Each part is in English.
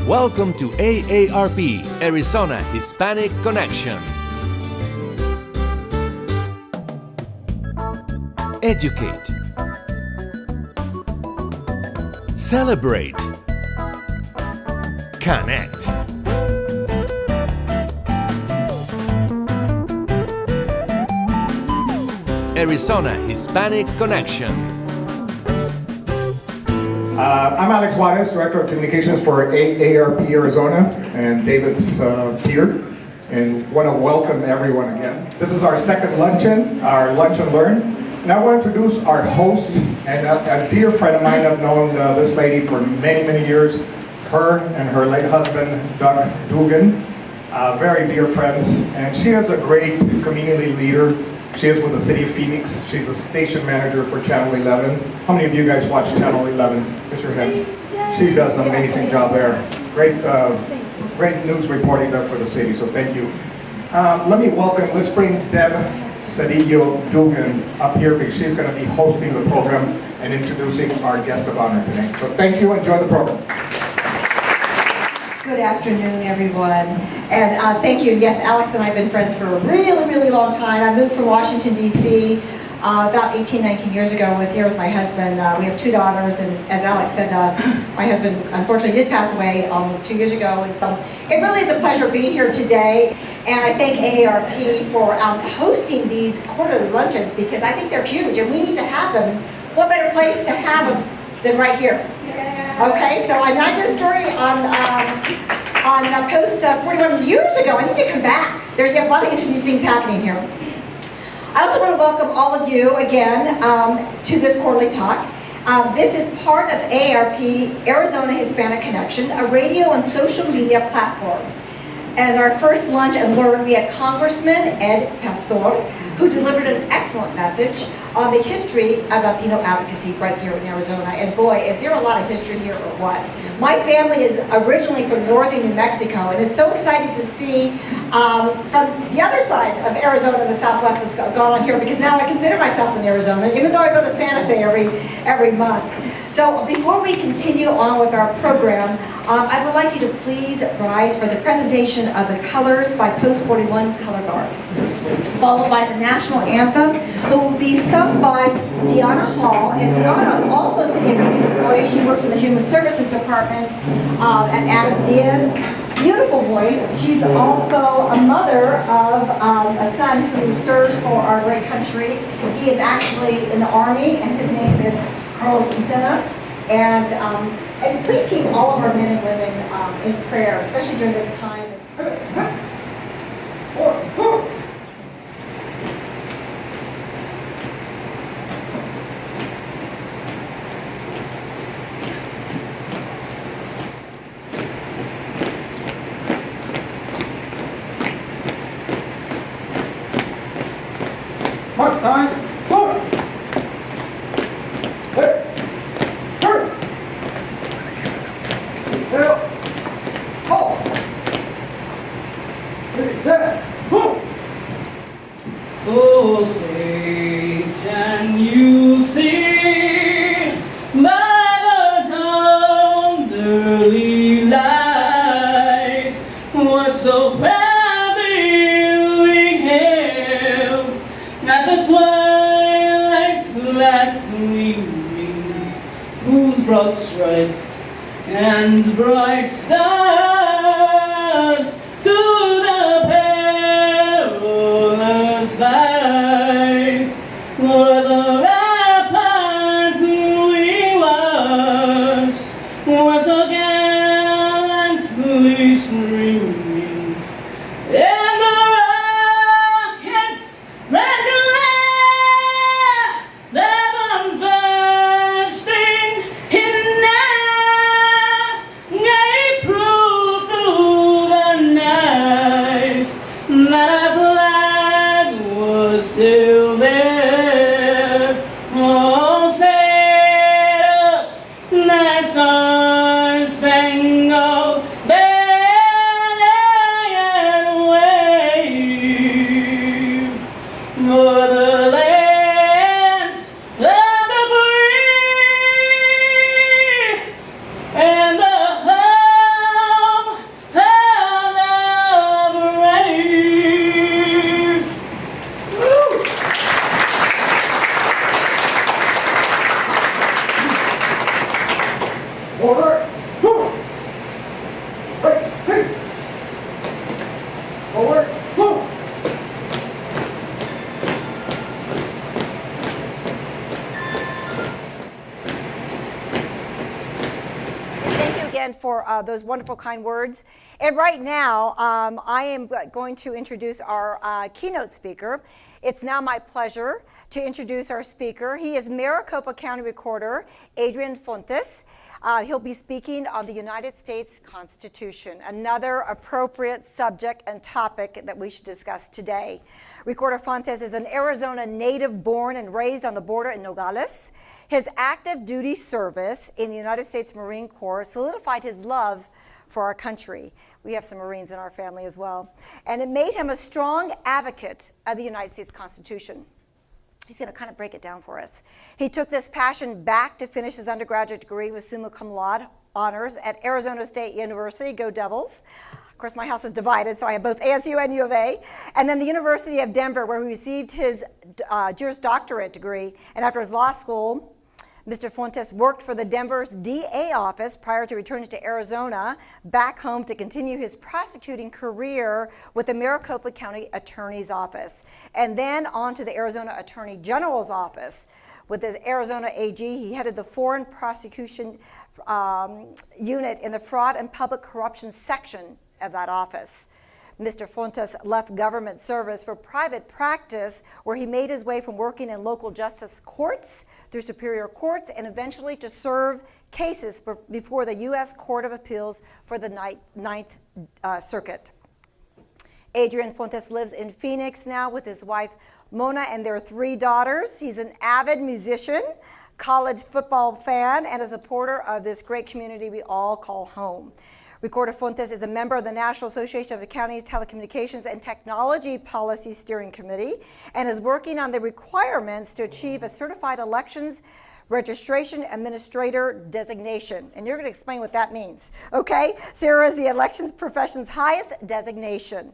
Welcome to AARP, Arizona Hispanic Connection. Educate. Celebrate. Connect. Arizona Hispanic Connection. I'm Alex Juarez, Director of Communications for AARP Arizona, and David's here, and want to welcome everyone again. This is our second luncheon, our Lunch and Learn, and I want to introduce our host, and a dear friend of mine. I've known this lady for many, many years, her and her late husband, Doug Dugan, very dear friends, and she is a great community leader. She is with the City of Phoenix. She's a station manager for Channel 11. How many of you guys watch Channel 11? Raise your hands. She does an amazing job there. Great news reporting there for the city, so thank you. Let me welcome, let's bring Deb Cedillo Dugan up here because she's going to be hosting the program and introducing our guest of honor today. So thank you, enjoy the program. Good afternoon, everyone, and thank you. Yes, Alex and I have been friends for a really, really long time. I moved from Washington, D.C. About 18, 19 years ago here with my husband. We have two daughters, and as Alex said, my husband unfortunately did pass away almost 2 years ago. And, it really is a pleasure being here today, and I thank AARP for hosting these quarterly luncheons because I think they're huge, and we need to have them. What better place to have them than right here? Okay, so I did a story on post 41 years ago. I need to come back. There's a lot of interesting things happening here. I also want to welcome all of you again to this quarterly talk. This is part of AARP, Arizona Hispanic Connection, a radio and social media platform. And our first lunch and learn, we had Congressman Ed Pastor, who delivered an excellent message on the history of Latino advocacy right here in Arizona. And boy, is there a lot of history here or what? My family is originally from northern New Mexico, and it's so exciting to see from the other side of Arizona, the Southwest, what's gone on here, because now I consider myself in Arizona, even though I go to Santa Fe every month. So before we continue on with our program, I would like you to please rise for the presentation of the colors by Post 41 Color Guard, followed by the national anthem, that will be sung by Deanna Hall. And Deanna is also a City of Phoenix employee. She works in the Human Services Department at Adam Diaz. Beautiful voice. She's also a mother of a son who serves for our great country. He is actually in the Army, and his name is Carlos Encinas. And please keep all of our men and women in prayer, especially during this time. Mark time. Forward. There. Turn. There. Hold. There. Move. Oh, say, can you see by the dawn's early light what so proudly we hailed at the twilight's last gleaming, whose broad stripes and bright stars through the perilous fight were the ramparts we watched, were so gallantly streaming, and the rockets ran to air, their bombs bursting in air, gave proof through the night. Forward. Woo. Right. Hey. Forward. Woo. Thank you again for those wonderful, kind words. And right now, I am going to introduce our keynote speaker. It's now my pleasure to introduce our speaker. He is Maricopa County Recorder Adrian Fontes. He'll be speaking on the United States Constitution, another appropriate subject and topic that we should discuss today. Recorder Fontes is an Arizona native born and raised on the border in Nogales. His active duty service in the United States Marine Corps solidified his love for our country. We have some Marines in our family as well. And it made him a strong advocate of the United States Constitution. He's going to kind of break it down for us. He took this passion back to finish his undergraduate degree with summa cum laude honors at Arizona State University. Go Devils. Of course, my house is divided, so I have both ASU and U of A. And then the University of Denver, where he received his Juris Doctorate degree. And after his law school, Mr. Fontes worked for the Denver's DA office prior to returning to Arizona, back home to continue his prosecuting career with the Maricopa County Attorney's Office, and then on to the Arizona Attorney General's Office. With his Arizona AG, he headed the Foreign Prosecution Unit in the Fraud and Public Corruption section of that office. Mr. Fontes left government service for private practice, where he made his way from working in local justice courts through superior courts and eventually to serve cases before the U.S. Court of Appeals for the Ninth Circuit. Adrian Fontes lives in Phoenix now with his wife Mona and their 3 daughters. He's an avid musician, college football fan, and a supporter of this great community we all call home. Recorder Fontes is a member of the National Association of the Counties Telecommunications and Technology Policy Steering Committee and is working on the requirements to achieve a certified elections registration administrator designation. And you're going to explain what that means, okay? Sarah is the elections profession's highest designation.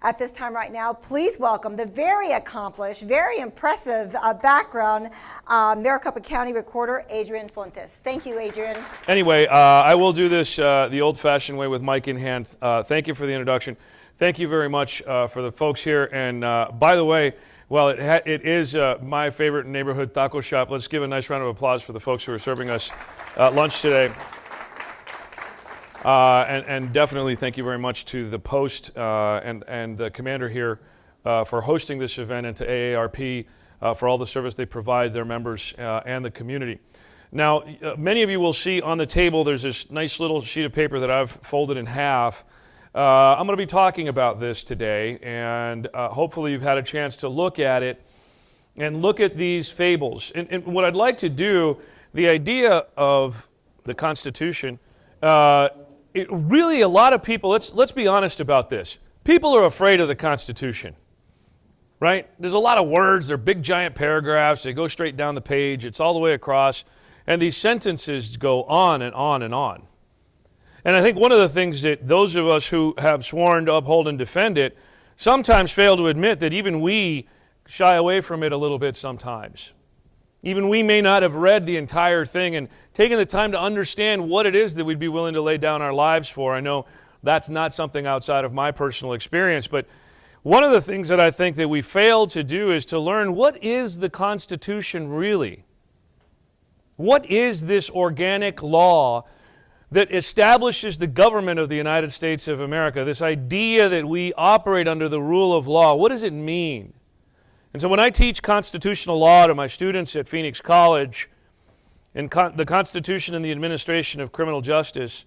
At this time right now, please welcome the very accomplished, very impressive background Maricopa County Recorder Adrian Fontes. Thank you, Adrian. Anyway, I will do this the old-fashioned way with mic in hand. Thank you for the introduction. Thank you very much for the folks here. And by the way, well, it is my favorite neighborhood taco shop. Let's give a nice round of applause for the folks who are serving us lunch today. And definitely thank you very much to the Post and the commander here for hosting this event, and to AARP for all the service they provide their members and the community. Now, many of you will see on the table there's this nice little sheet of paper that I've folded in half. I'm going to be talking about this today, and hopefully you've had a chance to look at it and look at these fables. And what I'd like to do, the idea of the Constitution, really a lot of people, let's be honest about this. People are afraid of the Constitution, right? There's a lot of words, they're big giant paragraphs, they go straight down the page, it's all the way across, and these sentences go on and on and on. And I think one of the things that those of us who have sworn to uphold and defend it sometimes fail to admit that even we shy away from it a little bit sometimes. Even we may not have read the entire thing and taken the time to understand what it is that we'd be willing to lay down our lives for. I know that's not something outside of my personal experience, but one of the things that I think that we fail to do is to learn, what is the Constitution really? What is this organic law that establishes the government of the United States of America? This idea that we operate under the rule of law, what does it mean? And so when I teach constitutional law to my students at Phoenix College, and the Constitution and the Administration of Criminal Justice,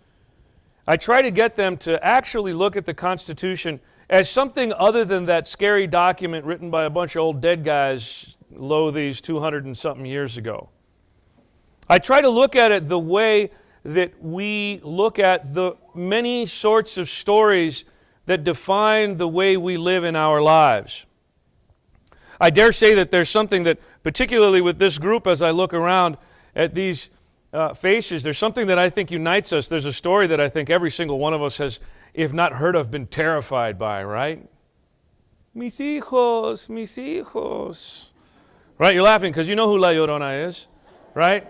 I try to get them to actually look at the Constitution as something other than that scary document written by a bunch of old dead guys, these 200 and something years ago. I try to look at it the way that we look at the many sorts of stories that define the way we live in our lives. I dare say that there's something that, particularly with this group, as I look around at these faces, there's something that I think unites us. There's a story that I think every single one of us has, if not heard of, been terrified by, right? Mis hijos, mis hijos. Right, you're laughing because you know who La Llorona is, right?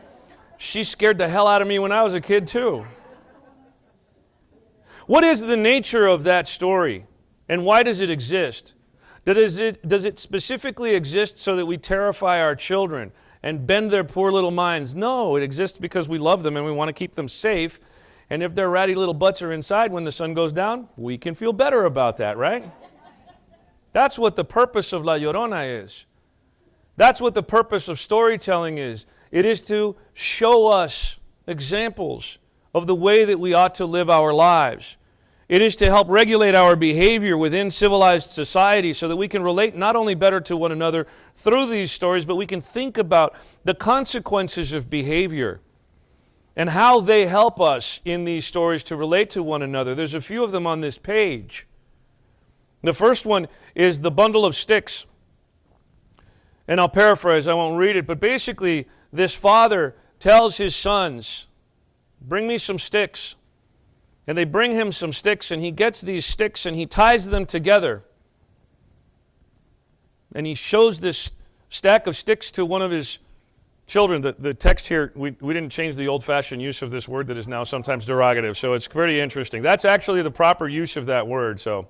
She scared the hell out of me when I was a kid too. What is the nature of that story, and why does it exist? Does it specifically exist so that we terrify our children and bend their poor little minds? No, it exists because we love them and we want to keep them safe. And if their ratty little butts are inside when the sun goes down, we can feel better about that, right? That's what the purpose of La Llorona is. That's what the purpose of storytelling is. It is to show us examples of the way that we ought to live our lives. It is to help regulate our behavior within civilized society so that we can relate not only better to one another through these stories, but we can think about the consequences of behavior and how they help us in these stories to relate to one another. There's a few of them on this page. The first one is the bundle of sticks. And I'll paraphrase, I won't read it, but basically this father tells his sons, bring me some sticks. And they bring him some sticks, and he gets these sticks and he ties them together. And he shows this stack of sticks to one of his children. The text here, we didn't change the old-fashioned use of this word that is now sometimes derogative, so it's pretty interesting. That's actually the proper use of that word, so,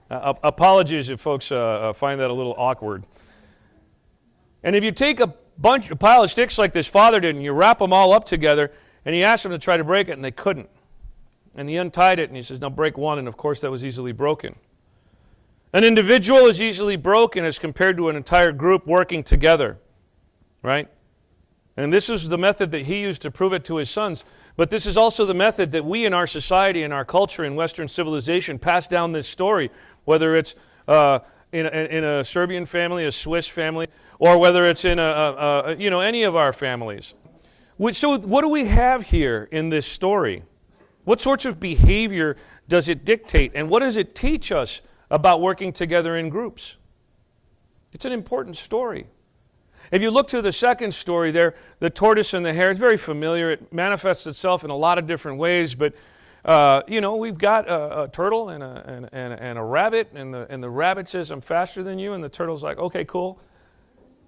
apologies if folks find that a little awkward. And if you take a pile of sticks like this father did, and you wrap them all up together, and he asked them to try to break it, and they couldn't. And he untied it, and he says, now break one, and of course that was easily broken. An individual is easily broken as compared to an entire group working together, right? And this is the method that he used to prove it to his sons, but this is also the method that we in our society, in our culture, in Western civilization, pass down this story, whether it's in a Serbian family, a Swiss family, or whether it's in any of our families. So what do we have here in this story? What sorts of behavior does it dictate, and what does it teach us about working together in groups? It's an important story. If you look to the second story there, the tortoise and the hare, it's very familiar. It manifests itself in a lot of different ways, but we've got a turtle and a rabbit, and the rabbit says, I'm faster than you, and the turtle's like, okay, cool.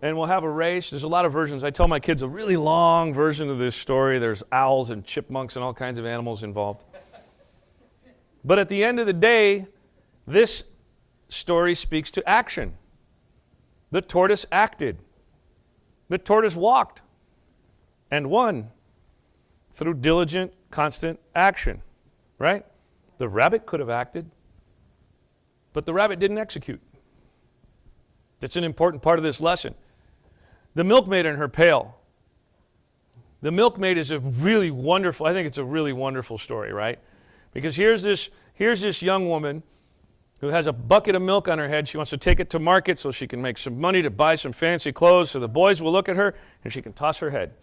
And we'll have a race. There's a lot of versions. I tell my kids a really long version of this story. There's owls and chipmunks and all kinds of animals involved. But at the end of the day, this story speaks to action. The tortoise acted. The tortoise walked and won through diligent, constant action, right? The rabbit could have acted, but the rabbit didn't execute. That's an important part of this lesson. The milkmaid and her pail. The milkmaid is a really wonderful, I think it's a really wonderful story, right? Because here's this young woman who has a bucket of milk on her head. She wants to take it to market so she can make some money to buy some fancy clothes so the boys will look at her and she can toss her head.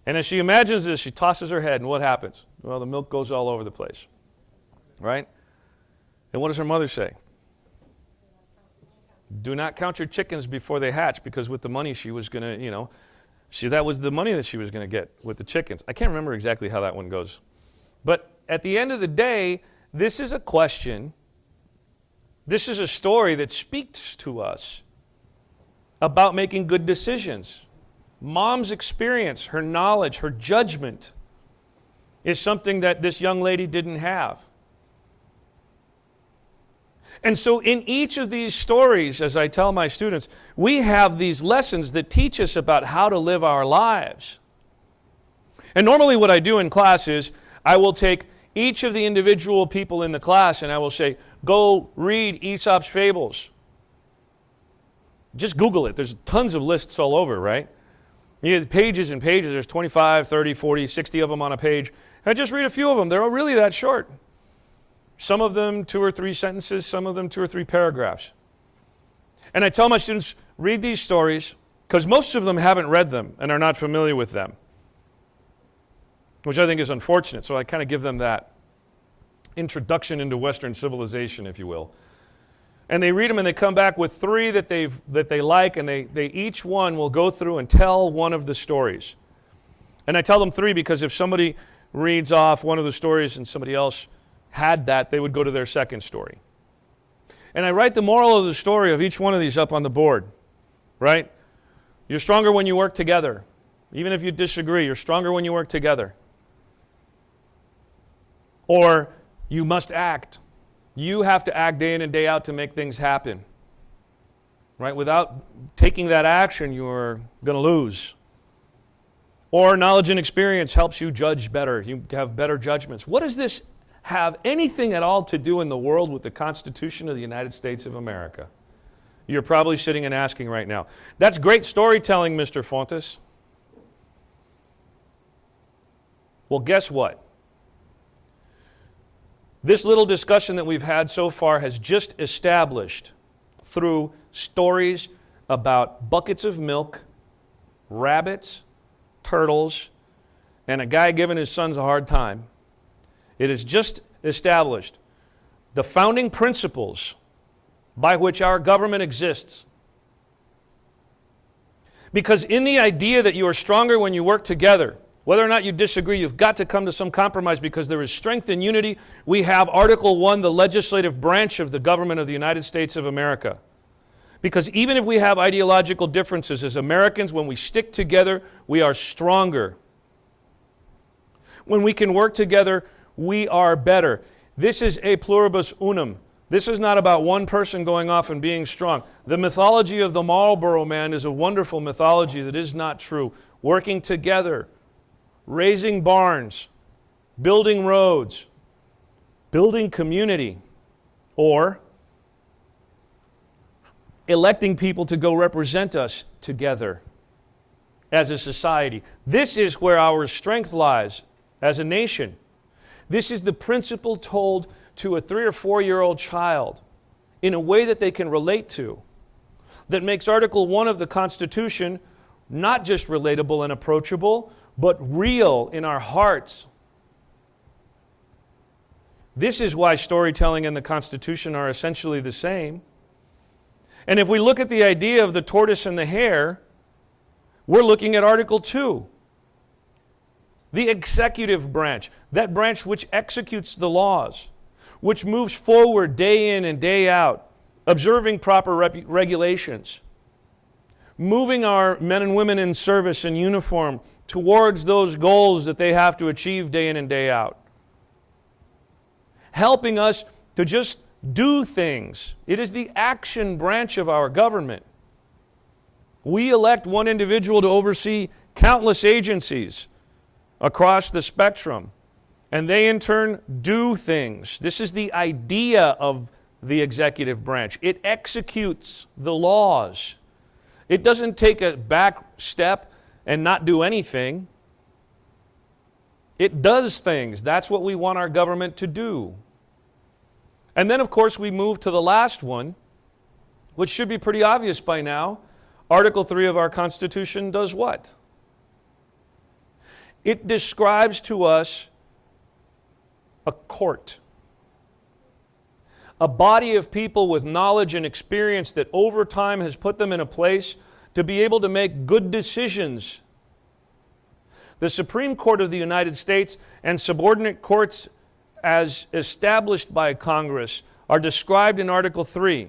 And as she imagines this, she tosses her head, and what happens? Well, the milk goes all over the place, right? And what does her mother say? Do not count your chickens before they hatch, because with the money she was going to, that was the money that she was going to get with the chickens. I can't remember exactly how that one goes. But at the end of the day, this is a question, this is a story that speaks to us about making good decisions. Mom's experience, her knowledge, her judgment is something that this young lady didn't have. And so in each of these stories, as I tell my students, we have these lessons that teach us about how to live our lives. And normally what I do in class is I will take each of the individual people in the class and I will say, go read Aesop's Fables. Just Google it. There's tons of lists all over, right? You get pages and pages. There's 25, 30, 40, 60 of them on a page. And just read a few of them. They're really that short. Some of them 2 or 3 sentences, some of them 2 or 3 paragraphs. And I tell my students, read these stories, because most of them haven't read them and are not familiar with them, which I think is unfortunate. So I kind of give them that introduction into Western civilization, if you will. And they read them and they come back with 3 that they like, and they each one will go through and tell one of the stories. And I tell them 3 because if somebody reads off one of the stories and somebody else had that, they would go to their second story. And I write the moral of the story of each one of these up on the board, right? You're stronger when you work together. Even if you disagree, you're stronger when you work together. Or you must act. You have to act day in and day out to make things happen. Right? Without taking that action, you're going to lose. Or knowledge and experience helps you judge better. You have better judgments. What does this have anything at all to do in the world with the Constitution of the United States of America? You're probably sitting and asking right now. That's great storytelling, Mr. Fontes. Well, guess what? This little discussion that we've had so far has just established through stories about buckets of milk, rabbits, turtles, and a guy giving his sons a hard time. It has just established the founding principles by which our government exists. Because in the idea that you are stronger when you work together, whether or not you disagree, you've got to come to some compromise because there is strength in unity. We have Article 1, the legislative branch of the government of the United States of America. Because even if we have ideological differences as Americans, when we stick together, we are stronger. When we can work together, we are better. This is a pluribus unum. This is not about one person going off and being strong. The mythology of the Marlboro Man is a wonderful mythology that is not true. Working together, raising barns, building roads, building community, or electing people to go represent us together as a society. This is where our strength lies as a nation. This is the principle told to a 3 or 4-year-old child in a way that they can relate to, that makes Article 1 of the Constitution not just relatable and approachable, but real in our hearts. This is why storytelling and the Constitution are essentially the same. And if we look at the idea of the tortoise and the hare, we're looking at Article 2. The executive branch, that branch which executes the laws, which moves forward day in and day out, observing proper regulations, moving our men and women in service in uniform towards those goals that they have to achieve day in and day out, helping us to just do things. It is the action branch of our government. We elect one individual to oversee countless agencies across the spectrum, and they in turn do things. This is the idea of the executive branch. It executes the laws. It doesn't take a back step and not do anything. It does things. That's what we want our government to do. And then, of course, we move to the last one, which should be pretty obvious by now. Article 3 of our Constitution does what? It describes to us a court, a body of people with knowledge and experience that over time has put them in a place to be able to make good decisions. The Supreme Court of the United States and subordinate courts as established by Congress are described in Article 3.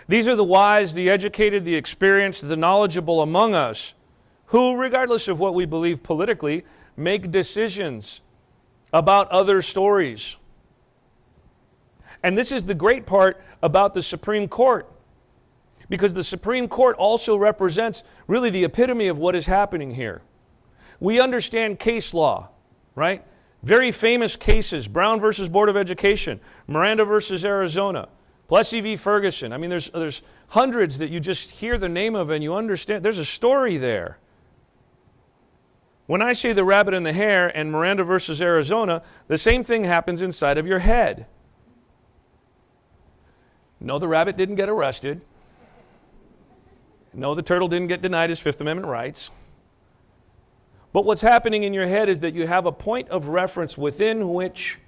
These are the wise, the educated, the experienced, the knowledgeable among us who, regardless of what we believe politically, make decisions about other stories. And this is the great part about the Supreme Court, because the Supreme Court also represents really the epitome of what is happening here. We understand case law, right? Very famous cases, Brown versus Board of Education, Miranda versus Arizona, Plessy v. Ferguson. I mean, there's hundreds that you just hear the name of and you understand. There's a story there. When I say the rabbit and the hare and Miranda versus Arizona, the same thing happens inside of your head. No, the rabbit didn't get arrested. No, the turtle didn't get denied his Fifth Amendment rights. But what's happening in your head is that you have a point of reference within which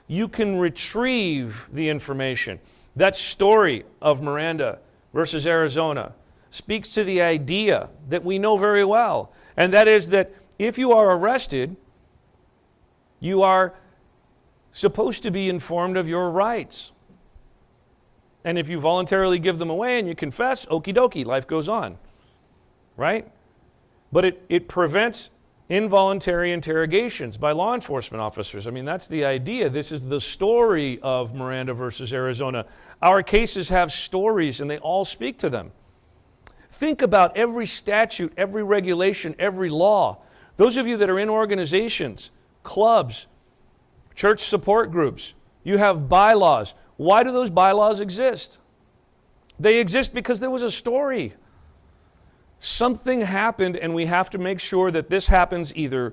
you can retrieve the information. That story of Miranda versus Arizona speaks to the idea that we know very well, and that is that if you are arrested, you are supposed to be informed of your rights. And if you voluntarily give them away and you confess, okie dokie, life goes on, right? But it prevents involuntary interrogations by law enforcement officers. I mean, that's the idea. This is the story of Miranda versus Arizona. Our cases have stories, and they all speak to them. Think about every statute, every regulation, every law. Those of you that are in organizations, clubs, church support groups, you have bylaws. Why do those bylaws exist? They exist because there was a story. Something happened, and we have to make sure that this happens either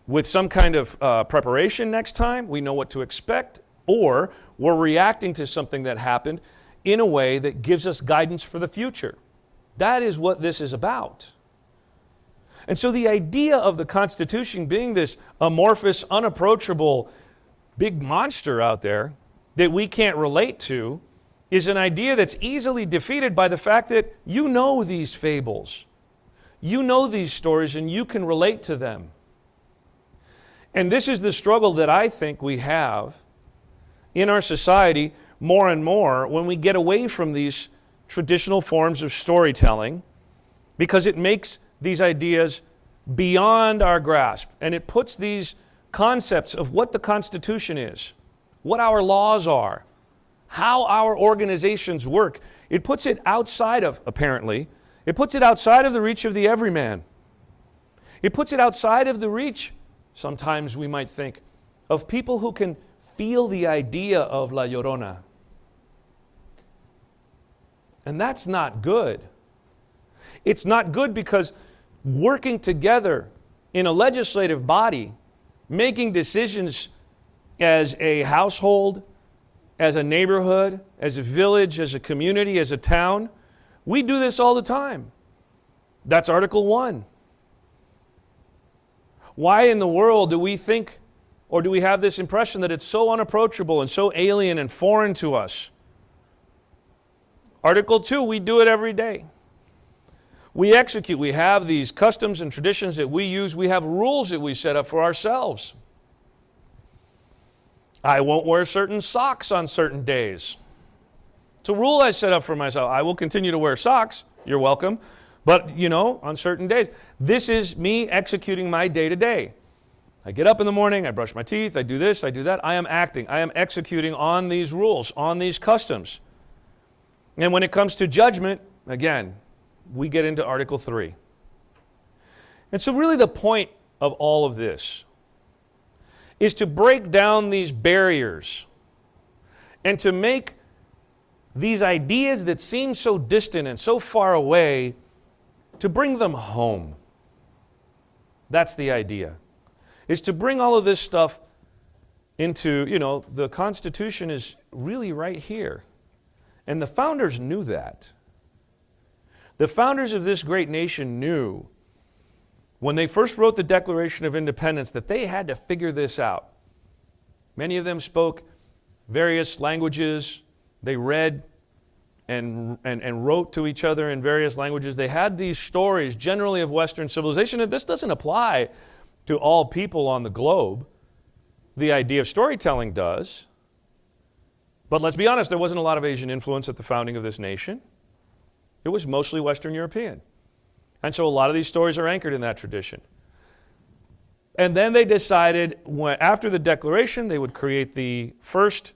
with some kind of preparation next time, we know what to expect, or we're reacting to something that happened in a way that gives us guidance for the future. That is what this is about. And so the idea of the Constitution being this amorphous, unapproachable, big monster out there that we can't relate to is an idea that's easily defeated by the fact that you know these fables. You know these stories and you can relate to them. And this is the struggle that I think we have in our society more and more when we get away from these traditional forms of storytelling, because it makes these ideas beyond our grasp, and it puts these concepts of what the Constitution is, what our laws are, how our organizations work, it puts it outside of, apparently, it puts it outside of the reach of the everyman. It puts it outside of the reach, sometimes we might think, of people who can feel the idea of La Llorona. And that's not good. It's not good because working together in a legislative body, making decisions as a household, as a neighborhood, as a village, as a community, as a town, we do this all the time. That's Article 1. Why in the world do we think, or do we have this impression that it's so unapproachable and so alien and foreign to us? Article 2, we do it every day. We execute. We have these customs and traditions that we use. We have rules that we set up for ourselves. I won't wear certain socks on certain days. It's a rule I set up for myself. I will continue to wear socks. You're welcome. But, on certain days. This is me executing my day-to-day. I get up in the morning, I brush my teeth, I do this, I do that. I am acting. I am executing on these rules, on these customs. And when it comes to judgment, again, we get into Article 3. And so really the point of all of this is to break down these barriers and to make these ideas that seem so distant and so far away, to bring them home. That's the idea, is to bring all of this stuff into, the Constitution is really right here. And the founders knew that. The founders of this great nation knew when they first wrote the Declaration of Independence that they had to figure this out. Many of them spoke various languages. They read and wrote to each other in various languages. They had these stories generally of Western civilization, and this doesn't apply to all people on the globe. The idea of storytelling does. But let's be honest, there wasn't a lot of Asian influence at the founding of this nation. It was mostly Western European. And so a lot of these stories are anchored in that tradition. And then they decided, after the Declaration, they would create the first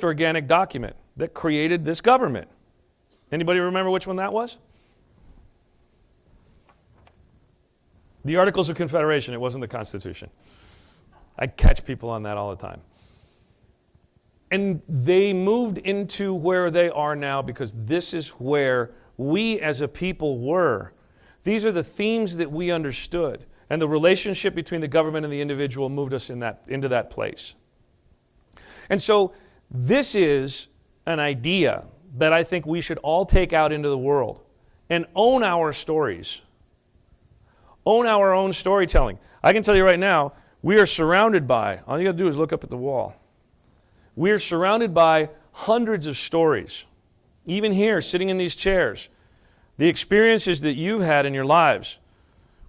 organic document that created this government. Anybody remember which one that was? The Articles of Confederation. It wasn't the Constitution. I catch people on that all the time. And they moved into where they are now because this is where we as a people were. These are the themes that we understood. And the relationship between the government and the individual moved us into that place. And so this is an idea that I think we should all take out into the world and own our stories. Own our own storytelling. I can tell you right now, we are surrounded by, all you got to do is look up at the wall. We are surrounded by hundreds of stories. Even here, sitting in these chairs, the experiences that you've had in your lives,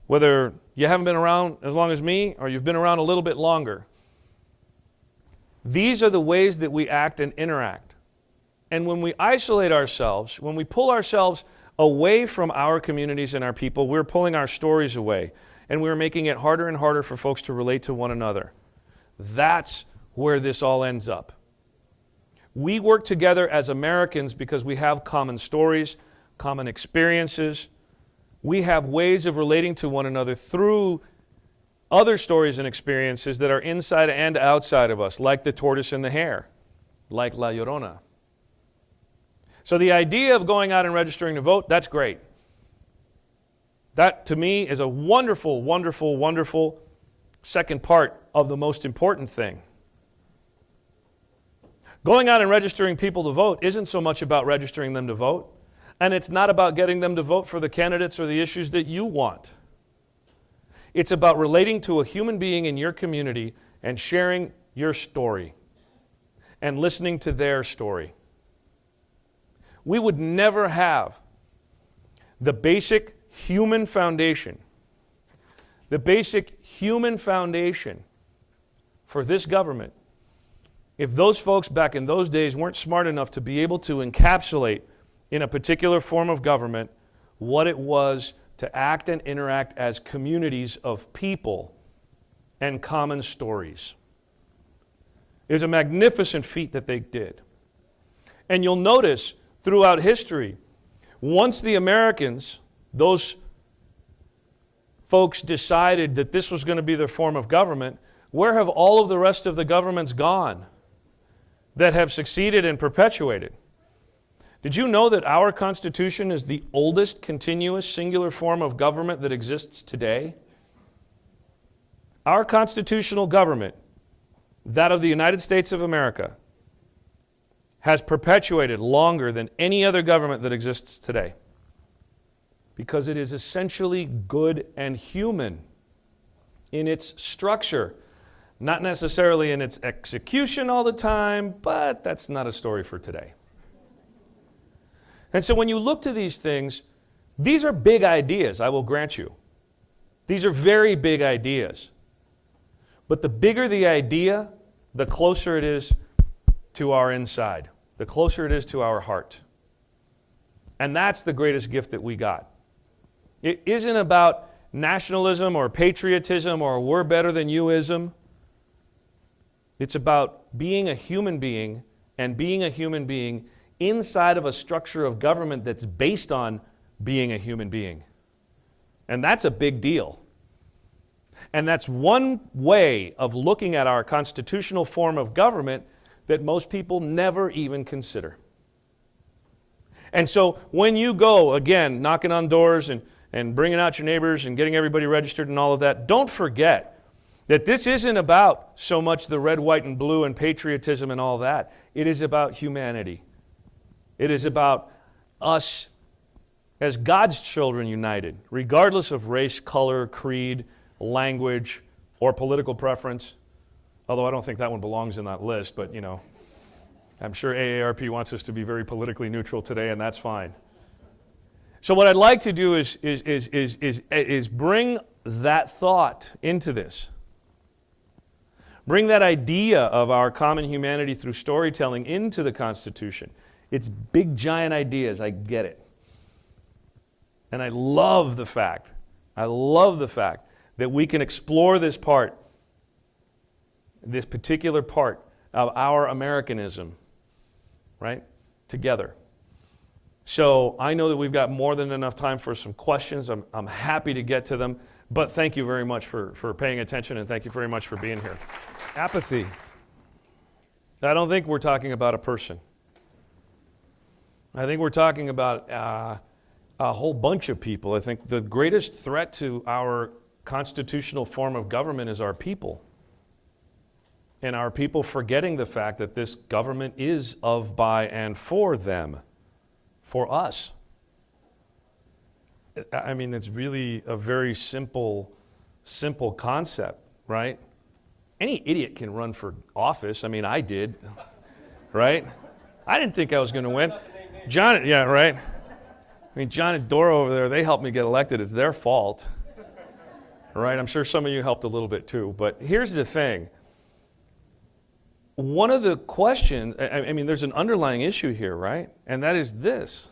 whether you haven't been around as long as me or you've been around a little bit longer, these are the ways that we act and interact. And when we isolate ourselves, when we pull ourselves away from our communities and our people. We're pulling our stories away, and we're making it harder and harder for folks to relate to one another. That's where this all ends up. We work together as Americans because we have common stories, common experiences. We have ways of relating to one another through other stories and experiences that are inside and outside of us, like the tortoise and the hare, like La Llorona. So the idea of going out and registering to vote, that's great. That, to me, is a wonderful, wonderful, wonderful second part of the most important thing. Going out and registering people to vote isn't so much about registering them to vote, and it's not about getting them to vote for the candidates or the issues that you want. It's about relating to a human being in your community and sharing your story and listening to their story. We would never have the basic human foundation, for this government if those folks back in those days weren't smart enough to be able to encapsulate in a particular form of government what it was to act and interact as communities of people and common stories. It was a magnificent feat that they did. And you'll notice throughout history, once the Americans, those folks decided that this was going to be their form of government, where have all of the rest of the governments gone that have succeeded and perpetuated? Did you know that our Constitution is the oldest continuous singular form of government that exists today? Our constitutional government, that of the United States of America, has perpetuated longer than any other government that exists today because it is essentially good and human in its structure. Not necessarily in its execution all the time, but that's not a story for today. And so when you look to these things, these are big ideas, I will grant you. These are very big ideas. But the bigger the idea, the closer it is to our inside, the closer it is to our heart. And that's the greatest gift that we got. It isn't about nationalism or patriotism or we're better than you-ism. It's about being a human being and being a human being inside of a structure of government that's based on being a human being. And that's a big deal. And that's one way of looking at our constitutional form of government that most people never even consider. And so when you go, again, knocking on doors and bringing out your neighbors and getting everybody registered and all of that, don't forget that this isn't about so much the red, white, and blue and patriotism and all that. It is about humanity. It is about us as God's children united, regardless of race, color, creed, language, or political preference. Although I don't think that one belongs in that list, but I'm sure AARP wants us to be very politically neutral today, and that's fine. So what I'd like to do is bring that thought into this. Bring that idea of our common humanity through storytelling into the Constitution. It's big, giant ideas, I get it. And I love the fact that we can explore this particular part of our Americanism, right, together. So I know that we've got more than enough time for some questions. I'm happy to get to them, but thank you very much for paying attention, and thank you very much for being here. Apathy. I don't think we're talking about a person. I think we're talking about a whole bunch of people. I think the greatest threat to our constitutional form of government is our people. And our people forgetting the fact that this government is of, by, and for them, for us. I mean, it's really a very simple concept, right? Any idiot can run for office. I mean, I did, right? I didn't think I was going to win. John, yeah, right? I mean, John and Dora over there, they helped me get elected. It's their fault, right? I'm sure some of you helped a little bit too. But here's the thing. One of the questions, I mean, there's an underlying issue here, right? And that is this.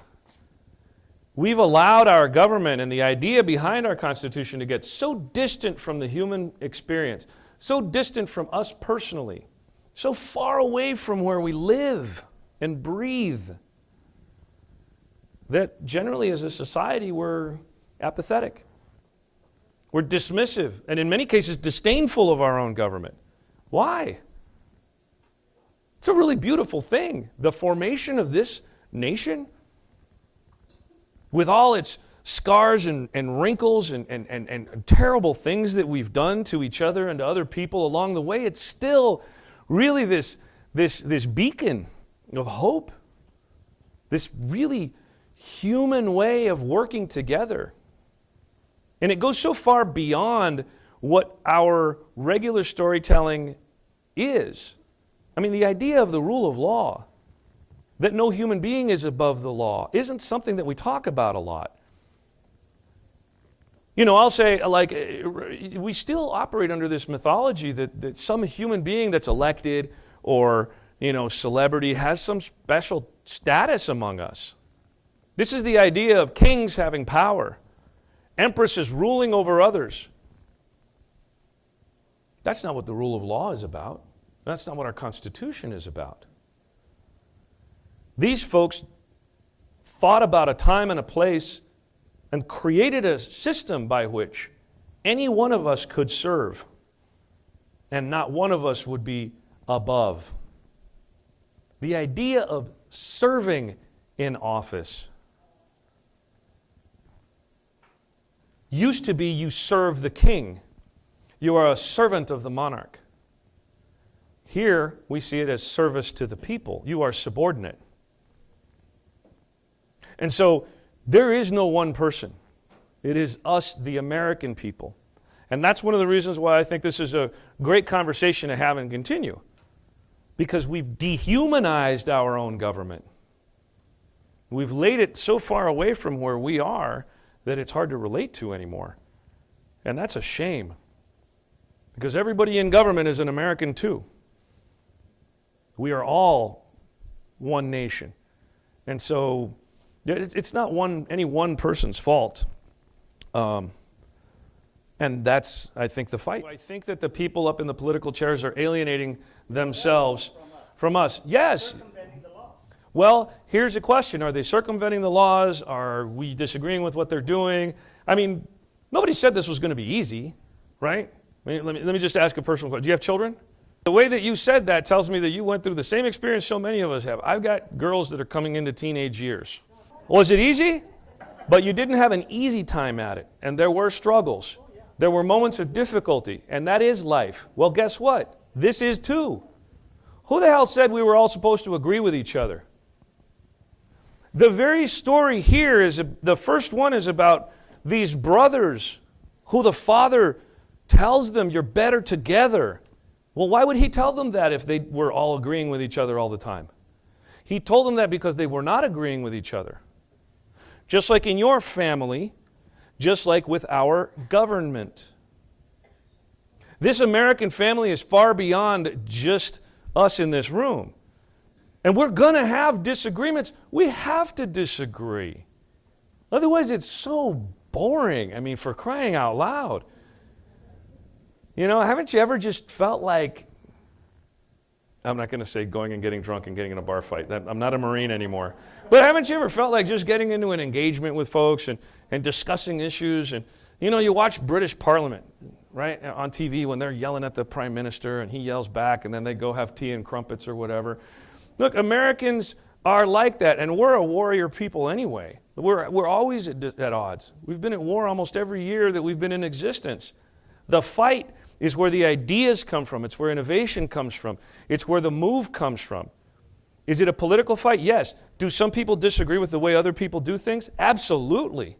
We've allowed our government and the idea behind our Constitution to get so distant from the human experience, so distant from us personally, so far away from where we live and breathe, that generally as a society we're apathetic. We're dismissive, and in many cases disdainful of our own government. Why? It's a really beautiful thing. The formation of this nation, with all its scars and wrinkles and terrible things that we've done to each other and to other people along the way, it's still really this beacon of hope, this really human way of working together. And it goes so far beyond what our regular storytelling is. I mean, the idea of the rule of law, that no human being is above the law, isn't something that we talk about a lot. You know, I'll say, like, we still operate under this mythology that some human being that's elected or, you know, celebrity has some special status among us. This is the idea of kings having power, empresses ruling over others. That's not what the rule of law is about. That's not what our Constitution is about. These folks thought about a time and a place and created a system by which any one of us could serve, and not one of us would be above. The idea of serving in office used to be you serve the king. You are a servant of the monarch. Here, we see it as service to the people. You are subordinate. And so, there is no one person. It is us, the American people. And that's one of the reasons why I think this is a great conversation to have and continue. Because we've dehumanized our own government. We've laid it so far away from where we are that it's hard to relate to anymore. And that's a shame. Because everybody in government is an American too. We are all one nation. And so it's not any one person's fault. And that's, I think, the fight. I think that the people up in the political chairs are alienating themselves from us. Yes. Well, here's a question. Are they circumventing the laws? Are we disagreeing with what they're doing? I mean, nobody said this was going to be easy, right? Let me just ask a personal question. Do you have children? The way that you said that tells me that you went through the same experience so many of us have. I've got girls that are coming into teenage years. Was it easy? But you didn't have an easy time at it. And there were struggles. There were moments of difficulty. And that is life. Well, guess what? This is too. Who the hell said we were all supposed to agree with each other? The very story here is, the first one is about these brothers who the father tells them, you're better together. Well, why would he tell them that if they were all agreeing with each other all the time? He told them that because they were not agreeing with each other. Just like in your family, just like with our government. This American family is far beyond just us in this room. And we're going to have disagreements. We have to disagree. Otherwise, it's so boring. I mean, for crying out loud. You know, haven't you ever just felt like, I'm not going to say going and getting drunk and getting in a bar fight. I'm not a Marine anymore. But haven't you ever felt like just getting into an engagement with folks and discussing issues? And, you know, you watch British Parliament, right, on TV when they're yelling at the Prime Minister and he yells back and then they go have tea and crumpets or whatever. Look, Americans are like that, and we're a warrior people anyway. We're always at odds. We've been at war almost every year that we've been in existence. The fight is where the ideas come from. It's where innovation comes from. It's where the move comes from. Is it a political fight? Yes. Do some people disagree with the way other people do things? Absolutely.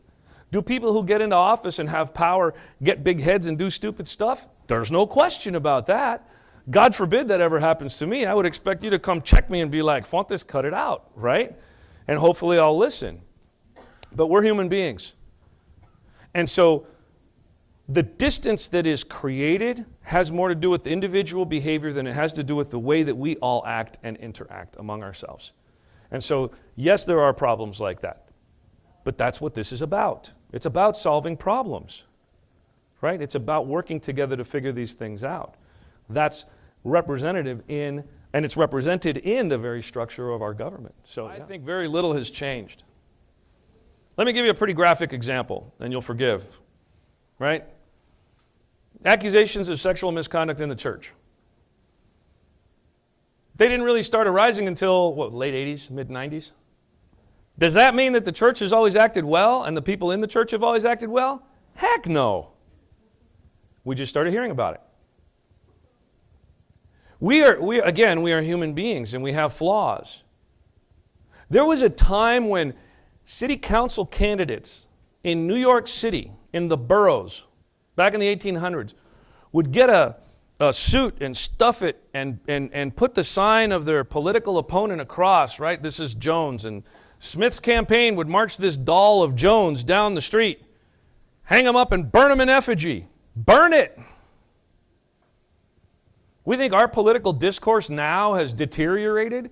Do people who get into office and have power get big heads and do stupid stuff? There's no question about that. God forbid that ever happens to me. I would expect you to come check me and be like, Fontes, cut it out, right? And hopefully I'll listen. But we're human beings. And so the distance that is created has more to do with individual behavior than it has to do with the way that we all act and interact among ourselves. And so, yes, there are problems like that. But that's what this is about. It's about solving problems, right? It's about working together to figure these things out. That's representative in, and it's represented in the very structure of our government. So I think very little has changed. Let me give you a pretty graphic example, and you'll forgive, right? Accusations of sexual misconduct in the church. They didn't really start arising until, what, late 80s, mid 90s? Does that mean that the church has always acted well and the people in the church have always acted well? Heck no. We just started hearing about it. We are human beings and we have flaws. There was a time when city council candidates in New York City, in the boroughs, back in the 1800s, would get a suit and stuff it and put the sign of their political opponent across, right? This is Jones. And Smith's campaign would march this doll of Jones down the street, hang him up and burn him in effigy. Burn it! We think our political discourse now has deteriorated.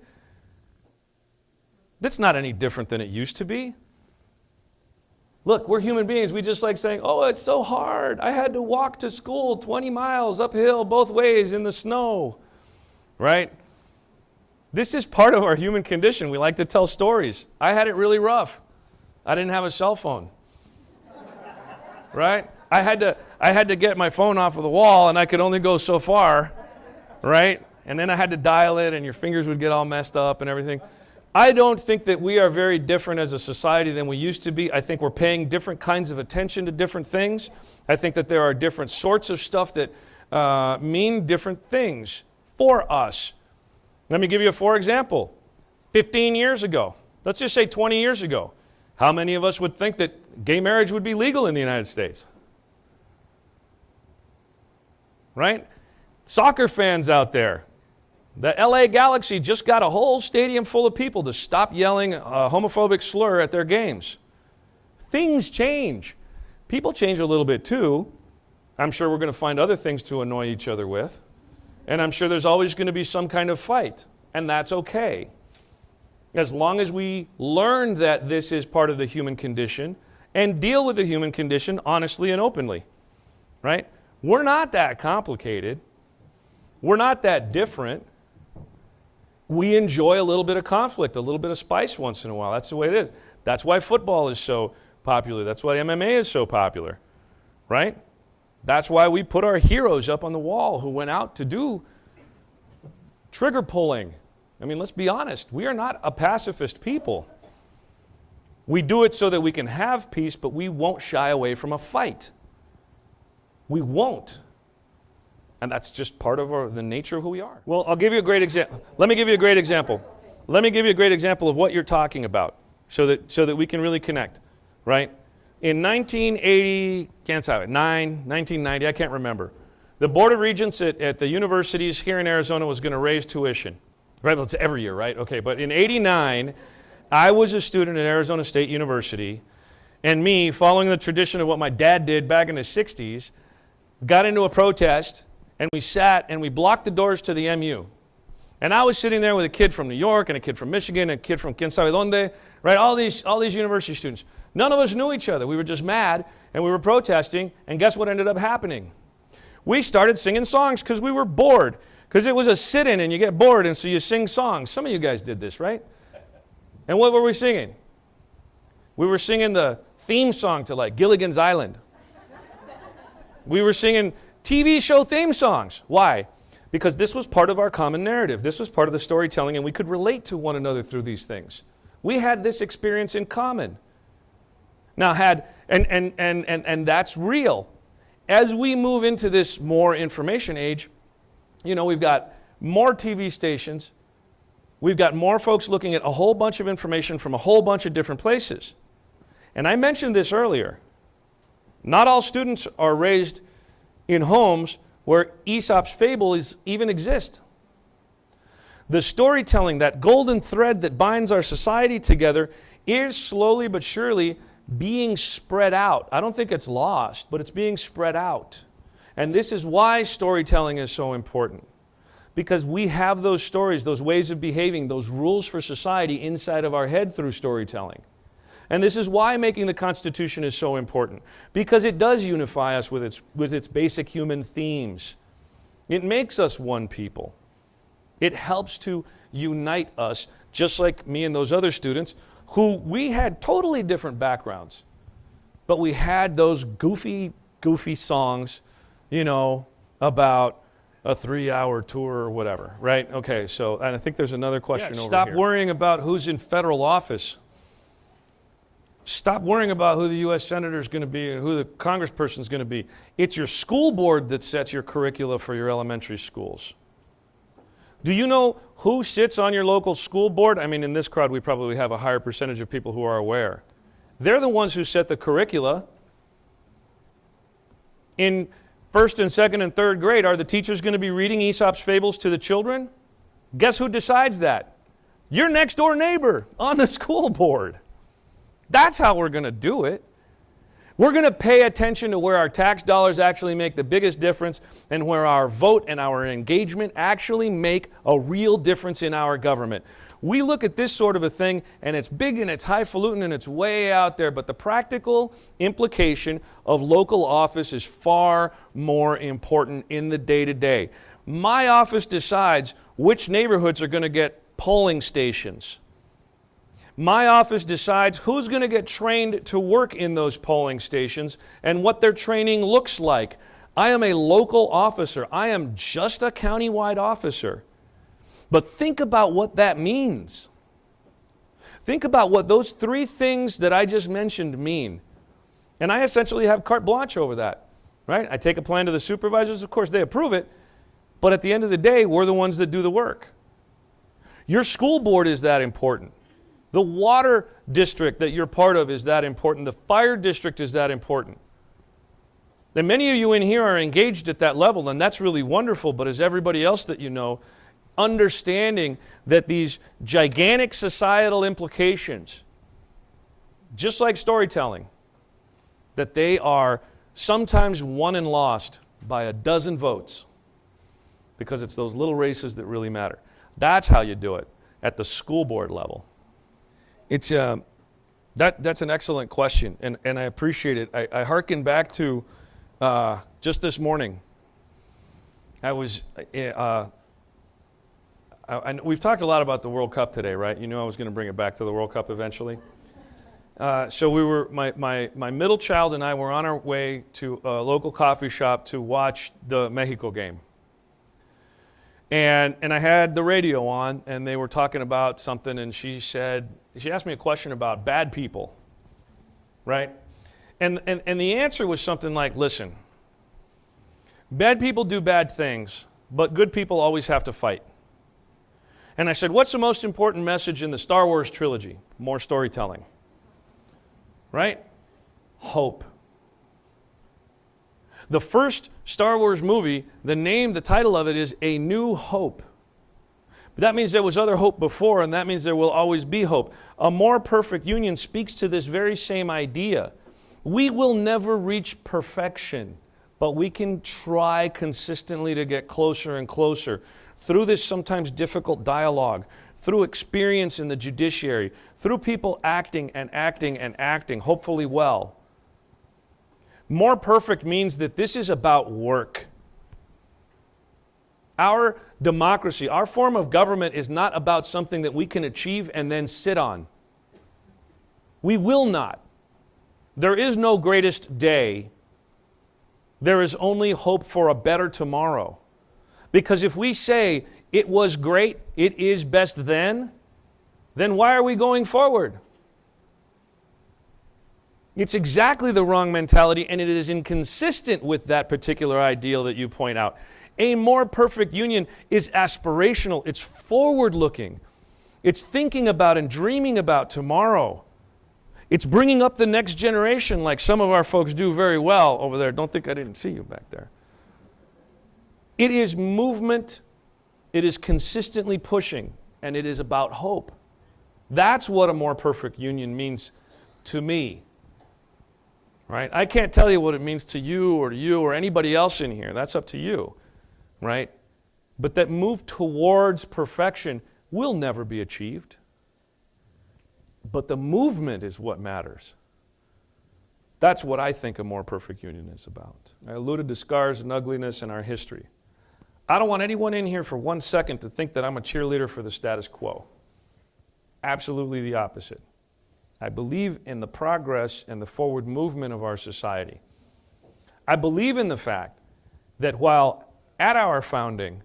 That's not any different than it used to be. Look, we're human beings. We just like saying, oh, it's so hard. I had to walk to school 20 miles uphill both ways in the snow, right? This is part of our human condition. We like to tell stories. I had it really rough. I didn't have a cell phone, right? I had to get my phone off of the wall, and I could only go so far, right? And then I had to dial it, and your fingers would get all messed up and everything. I don't think that we are very different as a society than we used to be. I think we're paying different kinds of attention to different things. I think that there are different sorts of stuff that mean different things for us. Let me give you a for example. 15 years ago, let's just say 20 years ago, how many of us would think that gay marriage would be legal in the United States? Right? Soccer fans out there. The LA Galaxy just got a whole stadium full of people to stop yelling a homophobic slur at their games. Things change. People change a little bit too. I'm sure we're going to find other things to annoy each other with. And I'm sure there's always going to be some kind of fight. And that's okay. As long as we learn that this is part of the human condition and deal with the human condition honestly and openly. Right? We're not that complicated. We're not that different. We enjoy a little bit of conflict, a little bit of spice once in a while. That's the way it is. That's why football is so popular. That's why MMA is so popular, right? That's why we put our heroes up on the wall who went out to do trigger pulling. I mean, let's be honest. We are not a pacifist people. We do it so that we can have peace, but we won't shy away from a fight. We won't. And that's just part of the nature of who we are. Well, I'll give you a great example. Let me give you a great example. Let me give you a great example of what you're talking about so that we can really connect, right? In 1990, I can't remember, the Board of Regents at the universities here in Arizona was going to raise tuition. Right? Well, it's every year, right? Okay, but in 89, I was a student at Arizona State University, and me, following the tradition of what my dad did back in the 60s, got into a protest. And we sat and we blocked the doors to the MU. And I was sitting there with a kid from New York and a kid from Michigan and a kid from quién sabe dónde, right? All these university students. None of us knew each other. We were just mad and we were protesting. And guess what ended up happening? We started singing songs because we were bored. Because it was a sit-in and you get bored and so you sing songs. Some of you guys did this, right? And what were we singing? We were singing the theme song to like Gilligan's Island. We were singing TV show theme songs. Why? Because this was part of our common narrative. This was part of the storytelling, and we could relate to one another through these things. We had this experience in common. Now, and that's real. As we move into this more information age, you know, we've got more TV stations. We've got more folks looking at a whole bunch of information from a whole bunch of different places. And I mentioned this earlier. Not all students are raised in homes where Aesop's fables even exist. The storytelling, that golden thread that binds our society together, is slowly but surely being spread out. I don't think it's lost, but it's being spread out. And this is why storytelling is so important. Because we have those stories, those ways of behaving, those rules for society inside of our head through storytelling. And this is why making the Constitution is so important, because it does unify us with its basic human themes. It makes us one people. It helps to unite us, just like me and those other students who we had totally different backgrounds, but we had those goofy songs, about a 3-hour tour or whatever, right? Okay, so, and I think there's another question over stop here. Worrying about who's in federal office. Stop worrying about who the U.S. Senator is going to be and who the congressperson is going to be. It's your school board that sets your curricula for your elementary schools. Do you know who sits on your local school board? I mean, in this crowd, we probably have a higher percentage of people who are aware. They're the ones who set the curricula. In first and second and third grade, are the teachers going to be reading Aesop's fables to the children? Guess who decides that? Your next door neighbor on the school board. That's how we're going to do it. We're going to pay attention to where our tax dollars actually make the biggest difference and where our vote and our engagement actually make a real difference in our government. We look at this sort of a thing, and it's big and it's highfalutin and it's way out there, but the practical implication of local office is far more important in the day-to-day. My office decides which neighborhoods are going to get polling stations. My office decides who's going to get trained to work in those polling stations and what their training looks like. I am a local officer. I am just a countywide officer. But think about what that means. Think about what those three things that I just mentioned mean. And I essentially have carte blanche over that, right? I take a plan to the supervisors. Of course, they approve it. But at the end of the day, we're the ones that do the work. Your school board is that important. The water district that you're part of is that important. The fire district is that important. And many of you in here are engaged at that level, and that's really wonderful. But as everybody else that you know, understanding that these gigantic societal implications, just like storytelling, that they are sometimes won and lost by a dozen votes, because it's those little races that really matter. That's how you do it at the school board level. It's that's an excellent question, and I appreciate it. I hearken back to just this morning. We've talked a lot about the World Cup today, right? You knew I was going to bring it back to the World Cup eventually. So we were, my middle child and I were on our way to a local coffee shop to watch the Mexico game. And I had the radio on, and they were talking about something, and she asked me a question about bad people, right? And the answer was something like, listen, bad people do bad things, but good people always have to fight. And I said, what's the most important message in the Star Wars trilogy? More storytelling, right? Hope. The first Star Wars movie, the title of it is A New Hope. But that means there was other hope before, and that means there will always be hope. A More Perfect Union speaks to this very same idea. We will never reach perfection, but we can try consistently to get closer and closer through this sometimes difficult dialogue, through experience in the judiciary, through people acting and acting and acting, hopefully well. More perfect means that this is about work. Our democracy, our form of government is not about something that we can achieve and then sit on. We will not. There is no greatest day. There is only hope for a better tomorrow. Because if we say it was great, it is best then why are we going forward? It's exactly the wrong mentality, and it is inconsistent with that particular ideal that you point out. A more perfect union is aspirational. It's forward-looking. It's thinking about and dreaming about tomorrow. It's bringing up the next generation like some of our folks do very well over there. Don't think I didn't see you back there. It is movement. It is consistently pushing, and it is about hope. That's what a more perfect union means to me. Right? I can't tell you what it means to you or anybody else in here. That's up to you. Right? But that move towards perfection will never be achieved. but the movement is what matters. That's what I think a more perfect union is about. I alluded to scars and ugliness in our history. I don't want anyone in here for 1 second to think that I'm a cheerleader for the status quo. Absolutely the opposite. I believe in the progress and the forward movement of our society. I believe in the fact that while at our founding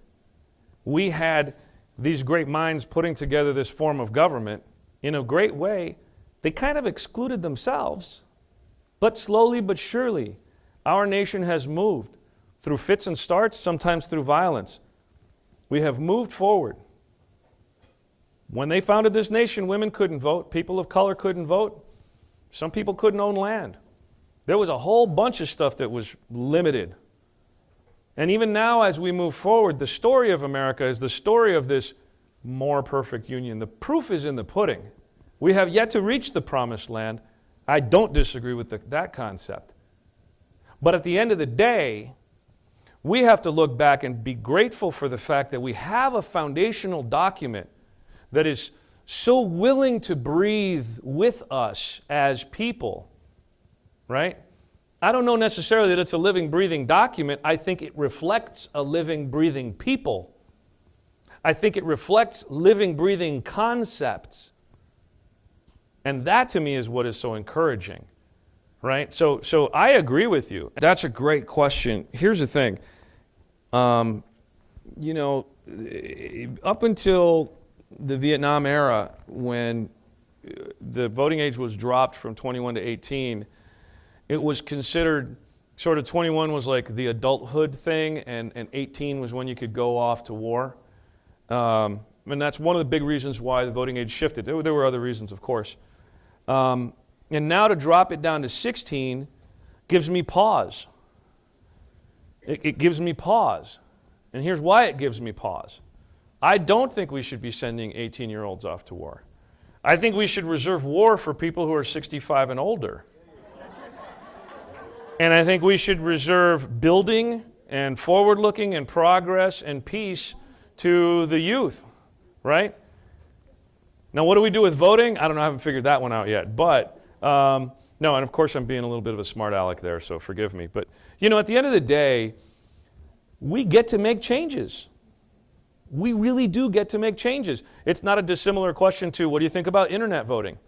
we had these great minds putting together this form of government, in a great way, they kind of excluded themselves. But slowly but surely, our nation has moved through fits and starts, sometimes through violence. We have moved forward. When they founded this nation, women couldn't vote, people of color couldn't vote, some people couldn't own land. There was a whole bunch of stuff that was limited. And even now, as we move forward, the story of America is the story of this more perfect union. The proof is in the pudding. We have yet to reach the promised land. I don't disagree with that concept. But at the end of the day, we have to look back and be grateful for the fact that we have a foundational document that is so willing to breathe with us as people, right? I don't know necessarily that it's a living, breathing document. I think it reflects a living, breathing people. I think it reflects living, breathing concepts. And that to me is what is so encouraging, right? So I agree with you. That's a great question. Here's the thing. Up until the Vietnam era, when the voting age was dropped from 21 to 18, it was considered sort of 21 was like the adulthood thing, and 18 was when you could go off to war. And that's one of the big reasons why the voting age shifted. There were other reasons, of course. And now to drop it down to 16 gives me pause. It gives me pause. And here's why it gives me pause. I don't think we should be sending 18-year-olds off to war. I think we should reserve war for people who are 65 and older. And I think we should reserve building and forward-looking and progress and peace to the youth, right? Now, what do we do with voting? I don't know, I haven't figured that one out yet. But, no, and of course I'm being a little bit of a smart aleck there, so forgive me. But, at the end of the day, we get to make changes. We really do get to make changes. It's not a dissimilar question to, what do you think about internet voting?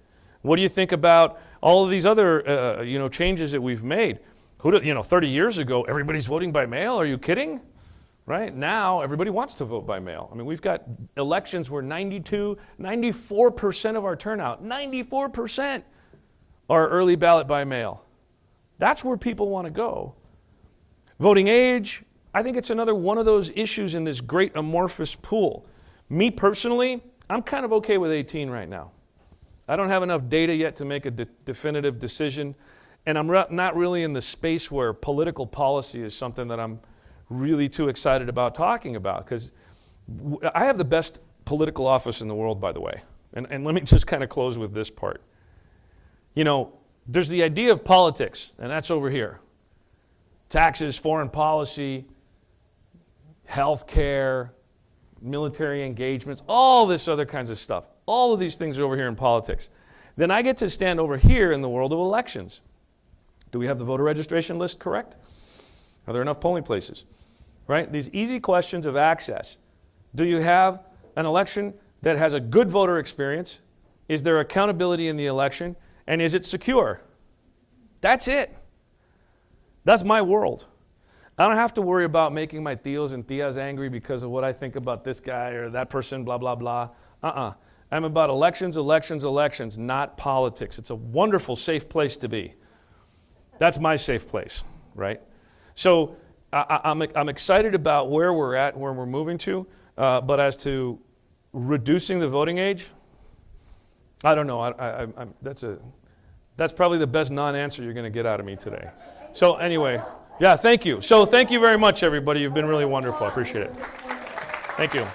What do you think about all of these other, changes that we've made? 30 years ago, everybody's voting by mail? Are you kidding? Right? Now, everybody wants to vote by mail. I mean, we've got elections where 94% of our turnout, 94% are early ballot by mail. That's where people want to go. Voting age, I think it's another one of those issues in this great amorphous pool. Me personally, I'm kind of okay with 18 right now. I don't have enough data yet to make a definitive decision, and I'm not really in the space where political policy is something that I'm really too excited about talking about, because I have the best political office in the world, by the way. And let me just kind of close with this part. There's the idea of politics, and that's over here. Taxes, foreign policy, healthcare, military engagements, all this other kinds of stuff. All of these things are over here in politics. Then I get to stand over here in the world of elections. Do we have the voter registration list correct? Are there enough polling places? Right? These easy questions of access. Do you have an election that has a good voter experience? Is there accountability in the election? And is it secure? That's it. That's my world. I don't have to worry about making my tios and tias angry because of what I think about this guy or that person, blah, blah, blah. I'm about elections, elections, elections, not politics. It's a wonderful, safe place to be. That's my safe place, right? So I'm excited about where we're at, where we're moving to, but as to reducing the voting age, I don't know. That's probably the best non-answer you're going to get out of me today. So anyway, yeah, thank you. So thank you very much, everybody. You've been really wonderful. I appreciate it. Thank you.